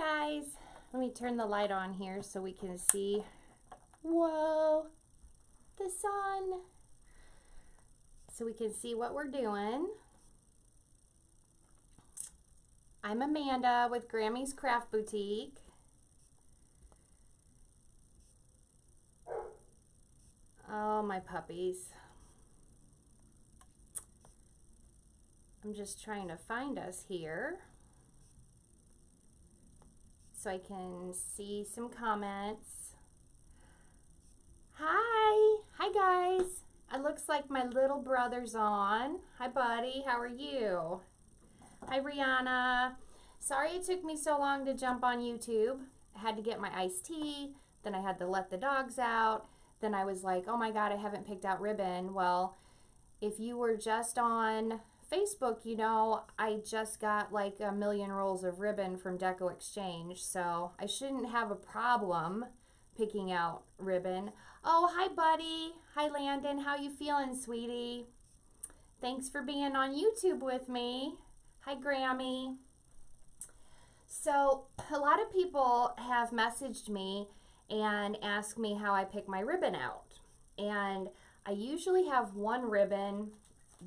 guys, let me turn the light on here so we can see. Whoa, the sun. So we can see what we're doing. I'm Amanda with Grammy's Craft Boutique. Oh, my puppies. I'm just trying to find us here so I can see some comments. Hi guys. It looks like my little brother's on. Hi buddy, how are you? Hi Rihanna. Sorry it took me so long to jump on YouTube. I had to get my iced tea, then I had to let the dogs out. Then I was like, oh my God, I haven't picked out ribbon. Well, if you were just on Facebook, you know, I just got like 1 million rolls of ribbon from Deco Exchange, so I shouldn't have a problem picking out ribbon. Oh, hi buddy. Hi Landon. How you feeling, sweetie? Thanks for being on YouTube with me. Hi Grammy. So a lot of people have messaged me and asked me how I pick my ribbon out. And I usually have one ribbon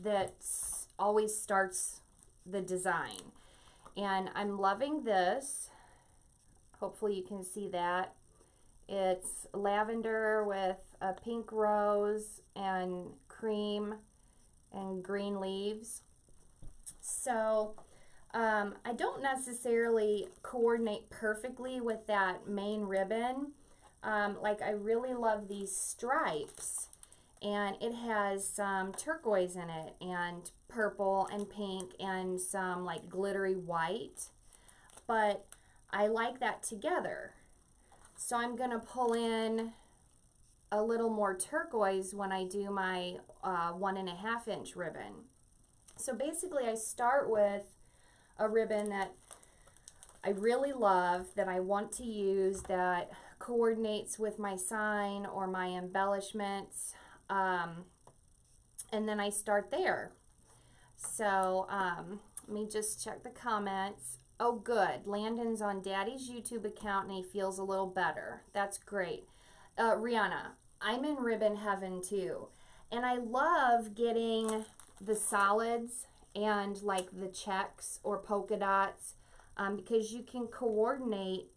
that always starts the design. And I'm loving this. Hopefully you can see that. It's lavender with a pink rose and cream and green leaves. So I don't necessarily coordinate perfectly with that main ribbon. Like I really love these stripes, and it has some turquoise in it and purple and pink and some like glittery white, but I like that together. So I'm gonna pull in a little more turquoise when I do my 1.5 inch ribbon. So basically I start with a ribbon that I really love, that I want to use, that coordinates with my sign or my embellishments, and then I start there. So let me just check the comments. Oh good, Landon's on Daddy's YouTube account and he feels a little better. That's great. Rihanna, I'm in ribbon heaven too, and I love getting the solids and like the checks or polka dots, because you can coordinate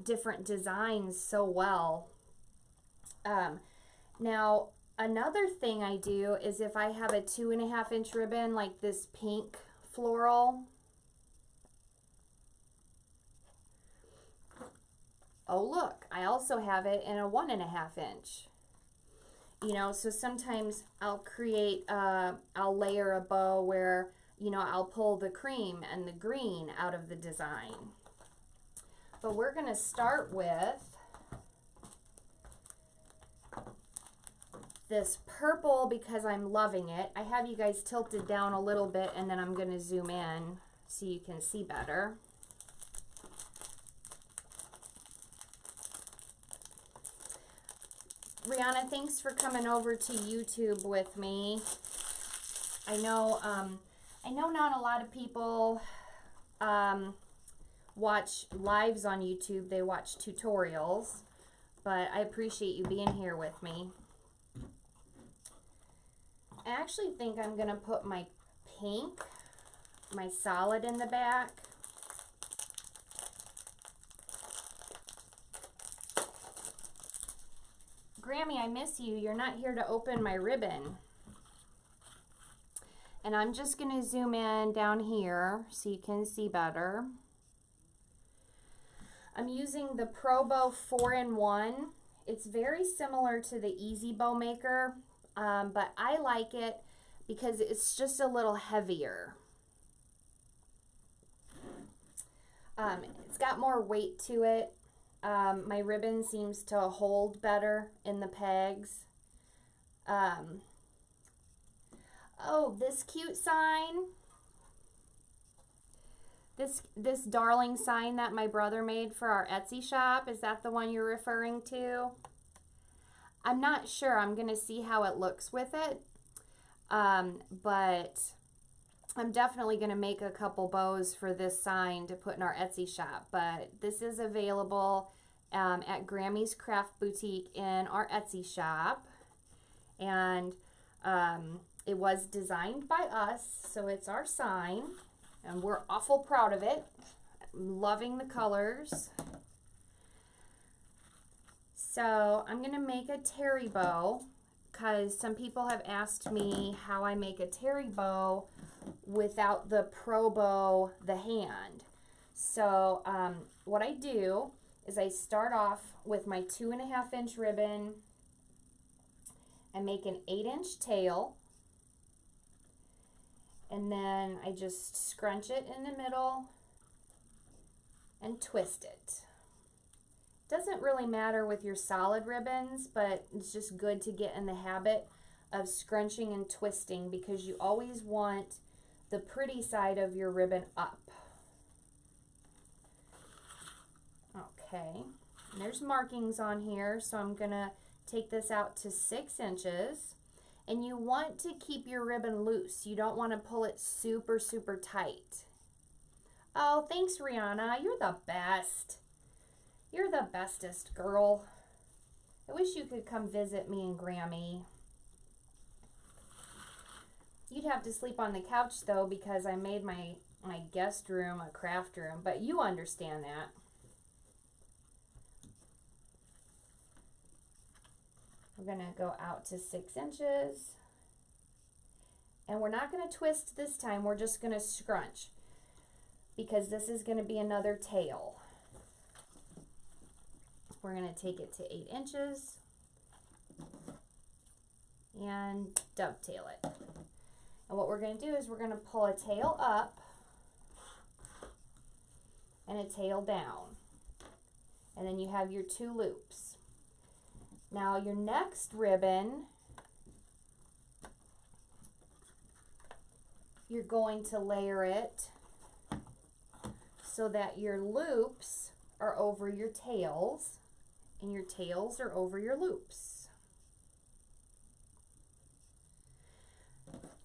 different designs so well. Now another thing I do is if I have a 2.5 inch ribbon like this pink floral. Oh look, I also have it in a 1.5 inch. You know, so sometimes I'll create, I'll layer a bow where, you know, I'll pull the cream and the green out of the design. But we're going to start with this purple because I'm loving it. I have you guys tilted down a little bit and then I'm going to zoom in so you can see better. Rihanna, thanks for coming over to YouTube with me. I know not a lot of people watch lives on YouTube. They watch tutorials, but I appreciate you being here with me. I actually think I'm gonna put my pink, my solid in the back. Grammy, I miss you. You're not here to open my ribbon. And I'm just going to zoom in down here so you can see better. I'm using the Pro Bow 4-in-1. It's very similar to the Easy Bow Maker, but I like it because it's just a little heavier. It's got more weight to it. My ribbon seems to hold better in the pegs. Oh, this cute sign. This darling sign that my brother made for our Etsy shop. Is that the one you're referring to? I'm not sure. I'm going to see how it looks with it. But I'm definitely going to make a couple bows for this sign to put in our Etsy shop, but this is available at Grammy's Craft Boutique in our Etsy shop, and it was designed by us, so it's our sign, and we're awful proud of it. I'm loving the colors. So I'm going to make a terri bow, because some people have asked me how I make a terri bow without the pro bow, the hand. So what I do is I start off with my 2.5 inch ribbon and make an 8-inch tail, and then I just scrunch it in the middle and twist it. Doesn't really matter with your solid ribbons, but it's just good to get in the habit of scrunching and twisting, because you always want the pretty side of your ribbon up. Okay, and there's markings on here, so I'm gonna take this out to 6 inches, and you want to keep your ribbon loose. You don't want to pull it super, super tight. Oh, thanks, Rihanna. You're the best. You're the bestest, girl. I wish you could come visit me and Grammy. You'd have to sleep on the couch, though, because I made my guest room a craft room, but you understand that. We're going to go out to 6 inches. And we're not going to twist this time. We're just going to scrunch, because this is going to be another tail. We're going to take it to 8 inches and dovetail it. And what we're going to do is we're going to pull a tail up and a tail down. And then you have your 2 loops. Now your next ribbon, you're going to layer it so that your loops are over your tails and your tails are over your loops.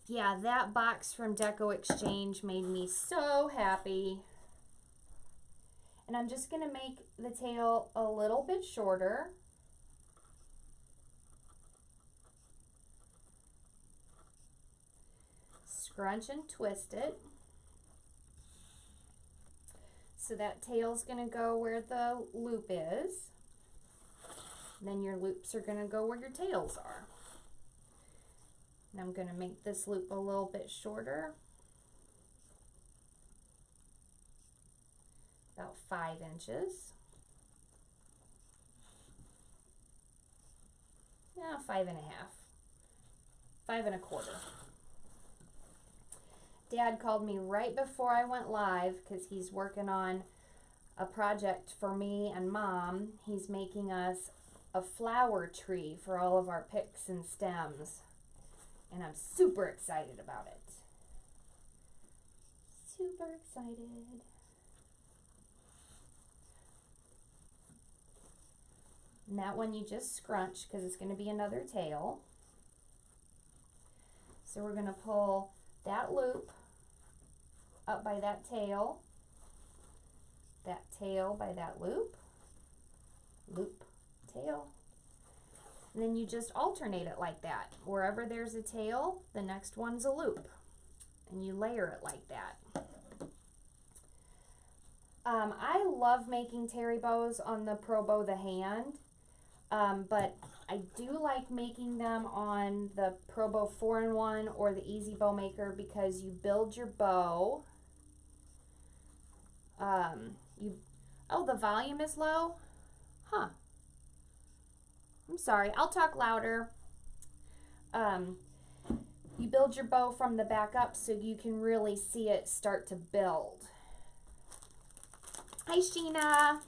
Yeah, that box from Deco Exchange made me so happy. And I'm just going to make the tail a little bit shorter. Scrunch and twist it. So that tail's going to go where the loop is. Then your loops are going to go where your tails are. And I'm going to make this loop a little bit shorter. About 5 inches. Yeah, 5 and a half. 5 and a quarter. Dad called me right before I went live because he's working on a project for me and Mom. He's making us a flower tree for all of our picks and stems. And I'm super excited about it. Super excited. And that one you just scrunch because it's going to be another tail. So we're going to pull that loop up by that tail by that loop, loop, tail. And then you just alternate it like that. Wherever there's a tail, the next one's a loop. And you layer it like that. I love making terri bows on the Pro Bow the hand, but I do like making them on the Pro Bow 4-in-1 or the Easy Bow Maker because you build your bow. Oh, the volume is low? Huh. I'm sorry, I'll talk louder. You build your bow from the back up so you can really see it start to build. Hi, Sheena.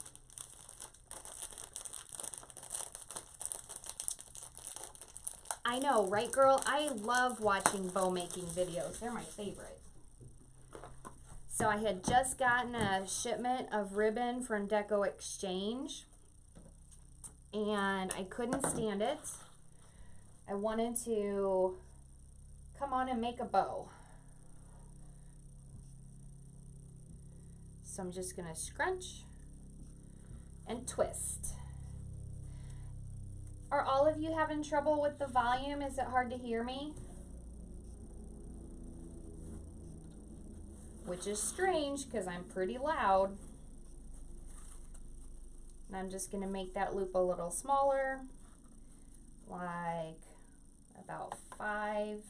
I know, right, girl? I love watching bow making videos. They're my favorite. So I had just gotten a shipment of ribbon from Deco Exchange, and I couldn't stand it. I wanted to come on and make a bow. So I'm just gonna scrunch and twist. Are all of you having trouble with the volume? Is it hard to hear me? Which is strange because I'm pretty loud. And I'm just gonna make that loop a little smaller, like about 5.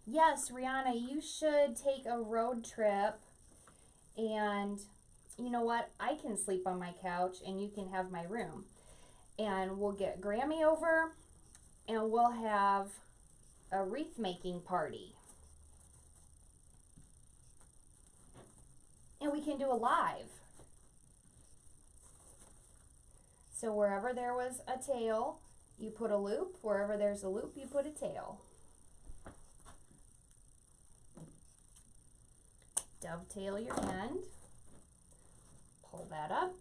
Yes, Rihanna, you should take a road trip, and you know what? I can sleep on my couch and you can have my room. And we'll get Grammy over and we'll have a wreath making party. And we can do a live. So wherever there was a tail, you put a loop. Wherever there's a loop, you put a tail. Dovetail your end. Pull that up.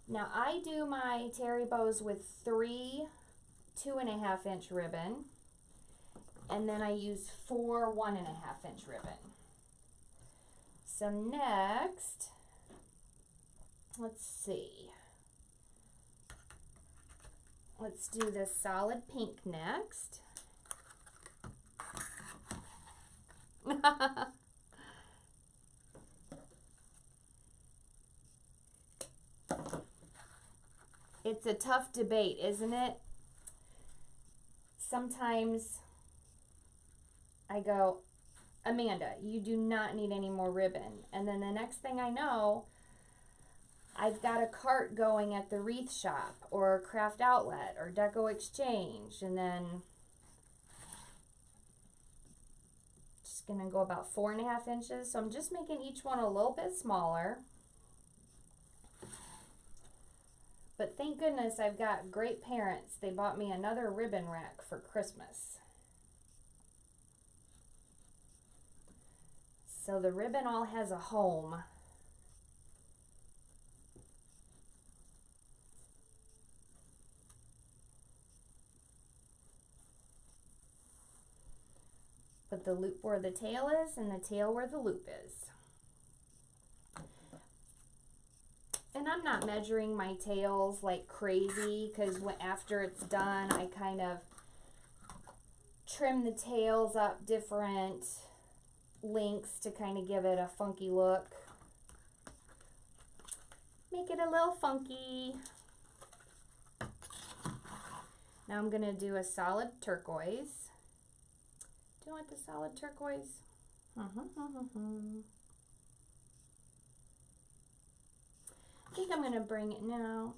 Now I do my terry bows with 3 2.5-inch ribbon, and then I use 4 1.5-inch ribbon. So next, let's see. Let's do this solid pink next. It's a tough debate, isn't it? Sometimes I go, Amanda, you do not need any more ribbon. And then the next thing I know, I've got a cart going at the wreath shop or craft outlet or deco exchange. And then just gonna go about 4.5 inches. So I'm just making each one a little bit smaller. But thank goodness I've got great parents. They bought me another ribbon rack for Christmas. So the ribbon all has a home. Put the loop where the tail is and the tail where the loop is. And I'm not measuring my tails like crazy because after it's done, I kind of trim the tails up different lengths to kind of give it a funky look. Make it a little funky. Now I'm going to do a solid turquoise. Do you want the solid turquoise? I think I'm going to bring it now.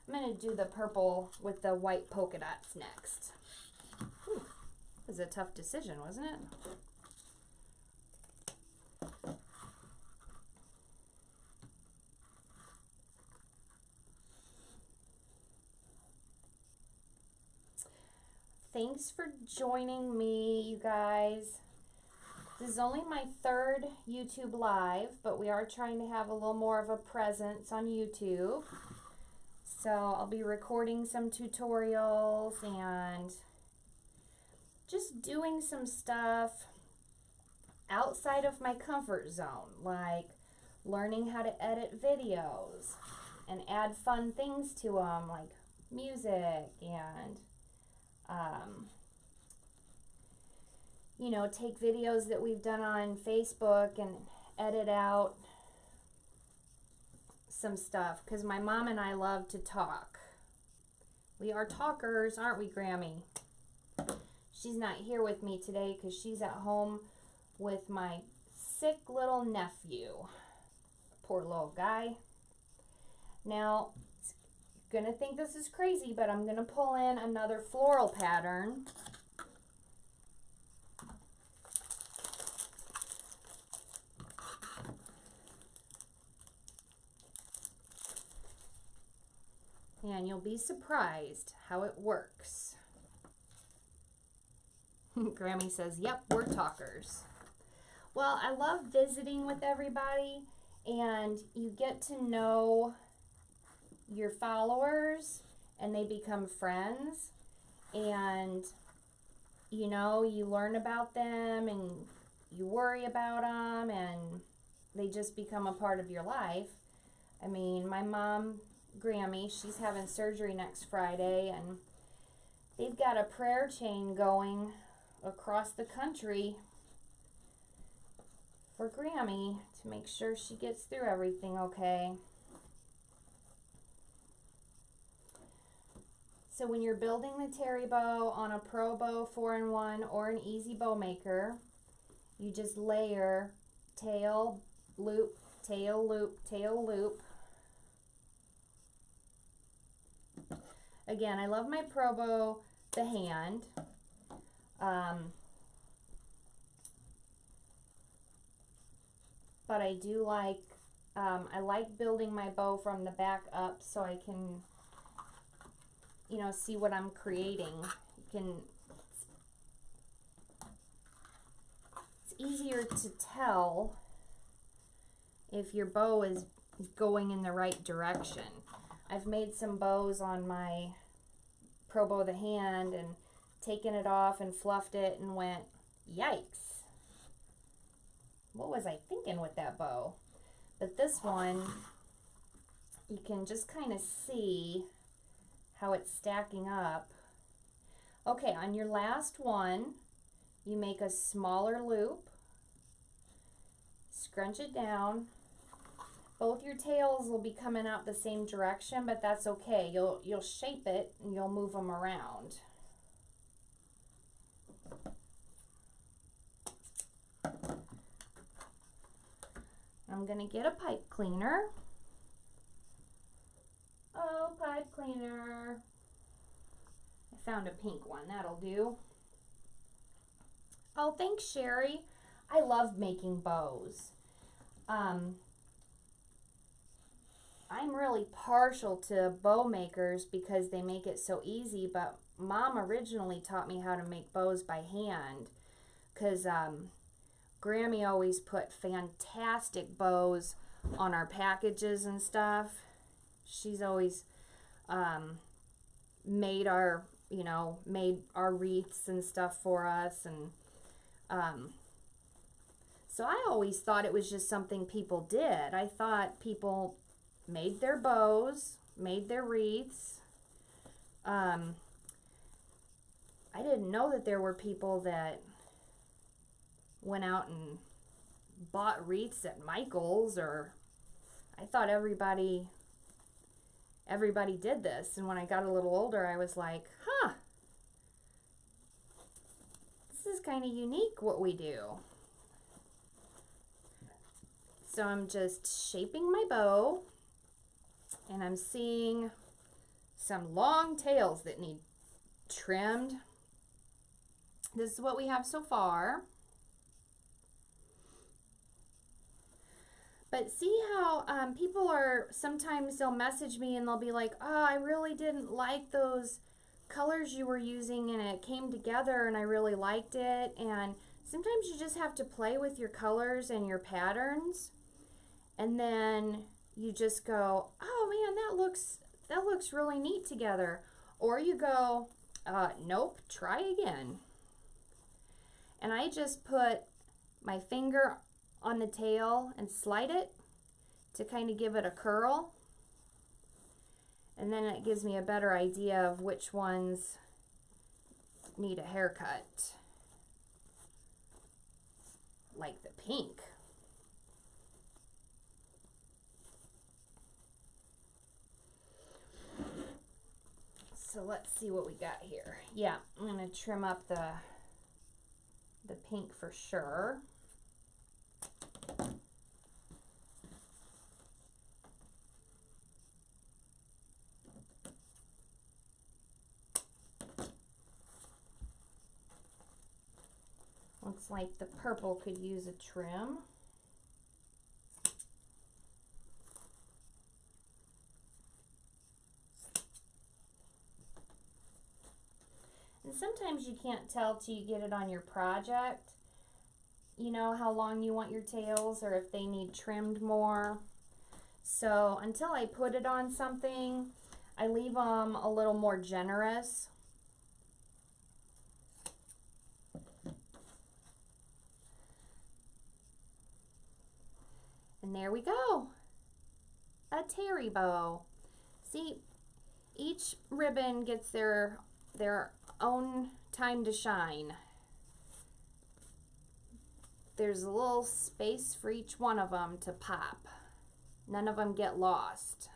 I'm going to do the purple with the white polka dots next. Whew. It was a tough decision, wasn't it? Thanks for joining me, you guys. This is only my 3rd YouTube live, but we are trying to have a little more of a presence on YouTube. So I'll be recording some tutorials and just doing some stuff outside of my comfort zone, like learning how to edit videos and add fun things to them, like music and you know, take videos that we've done on Facebook and edit out some stuff, because my mom and I love to talk. We are talkers, aren't we, Grammy? She's not here with me today because she's at home with my sick little nephew. Poor little guy. Now, you're gonna think this is crazy, but I'm gonna pull in another floral pattern. And you'll be surprised how it works. Grammy says, yep, we're talkers. Well, I love visiting with everybody, and you get to know your followers and they become friends, and you know, you learn about them and you worry about them, and they just become a part of your life. I mean, my mom, Grammy, she's having surgery next Friday, and they've got a prayer chain going across the country for Grammy to make sure she gets through everything okay. So when you're building the terri bow on a Pro Bow 4-in-1 or an easy bow maker, you just layer tail, loop, tail, loop, tail, loop. Again, I love my Pro Bow, the hand. But I do like, I like building my bow from the back up so I can, you know, see what I'm creating. It's easier to tell if your bow is going in the right direction. I've made some bows on my Pro Bow the hand and taken it off and fluffed it and went, yikes. What was I thinking with that bow? But this one, you can just kind of see how it's stacking up. Okay, on your last one, you make a smaller loop, scrunch it down. Both your tails will be coming out the same direction, but that's okay. You'll shape it and you'll move them around. I'm gonna get a pipe cleaner. Oh, pipe cleaner. I found a pink one, that'll do. Oh, thanks, Sherry. I love making bows. I'm really partial to bow makers because they make it so easy, but Mom originally taught me how to make bows by hand because Grammy always put fantastic bows on our packages and stuff. She's always made our, you know, made our wreaths and stuff for us, and so I always thought it was just something people did. I thought people made their bows, made their wreaths. I didn't know that there were people that went out and bought wreaths at Michael's, or I thought everybody did this. And when I got a little older, I was like, huh, this is kind of unique what we do. So I'm just shaping my bow, and I'm seeing some long tails that need trimmed. This is what we have so far. But see how people are, sometimes they'll message me and they'll be like, oh, I really didn't like those colors you were using and it came together and I really liked it. And sometimes you just have to play with your colors and your patterns, and then you just go, oh man, that looks really neat together. Or you go, nope, try again. And I just put my finger on the tail and slide it to kind of give it a curl, and then it gives me a better idea of which ones need a haircut, like the pink. So let's see what we got here. Yeah, I'm gonna trim up the pink for sure. Looks like the purple could use a trim. And sometimes you can't tell till you get it on your project. you know, how long you want your tails or if they need trimmed more. So until I put it on something, I leave them a little more generous. And there we go, a terri bow. See, each ribbon gets their own time to shine. There's a little space for each one of them to pop. None of them get lost.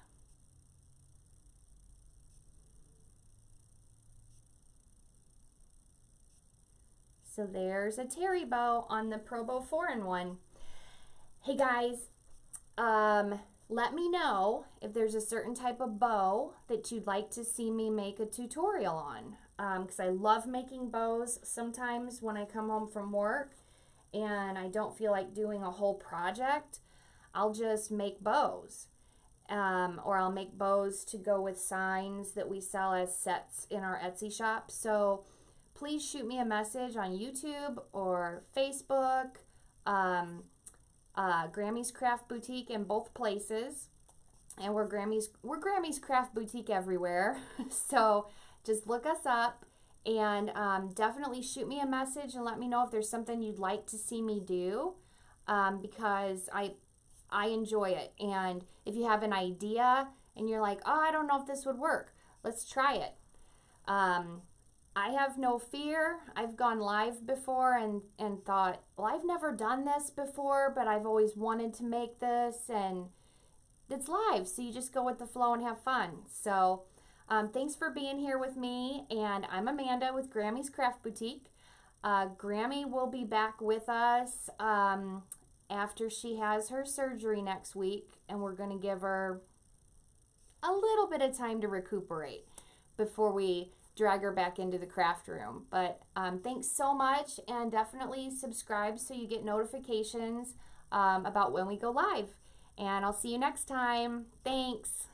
So there's a terri bow on the Pro Bow 4-in-1. Hey guys, let me know if there's a certain type of bow that you'd like to see me make a tutorial on, because I love making bows sometimes when I come home from work and I don't feel like doing a whole project. I'll just make bows, or I'll make bows to go with signs that we sell as sets in our Etsy shop. So please shoot me a message on YouTube or Facebook, Grammy's Craft Boutique in both places, and we're Grammy's Craft Boutique everywhere. So just look us up, and definitely shoot me a message and let me know if there's something you'd like to see me do, because I enjoy it. And if you have an idea and you're like, oh, I don't know if this would work, let's try it. I have no fear. I've gone live before and thought, well, I've never done this before, but I've always wanted to make this, and it's live, so you just go with the flow and have fun. So thanks for being here with me, and I'm Amanda with Grammy's Craft Boutique. Grammy will be back with us after she has her surgery next week, and we're going to give her a little bit of time to recuperate before we drag her back into the craft room. But thanks so much, and definitely subscribe so you get notifications about when we go live. And I'll see you next time. Thanks.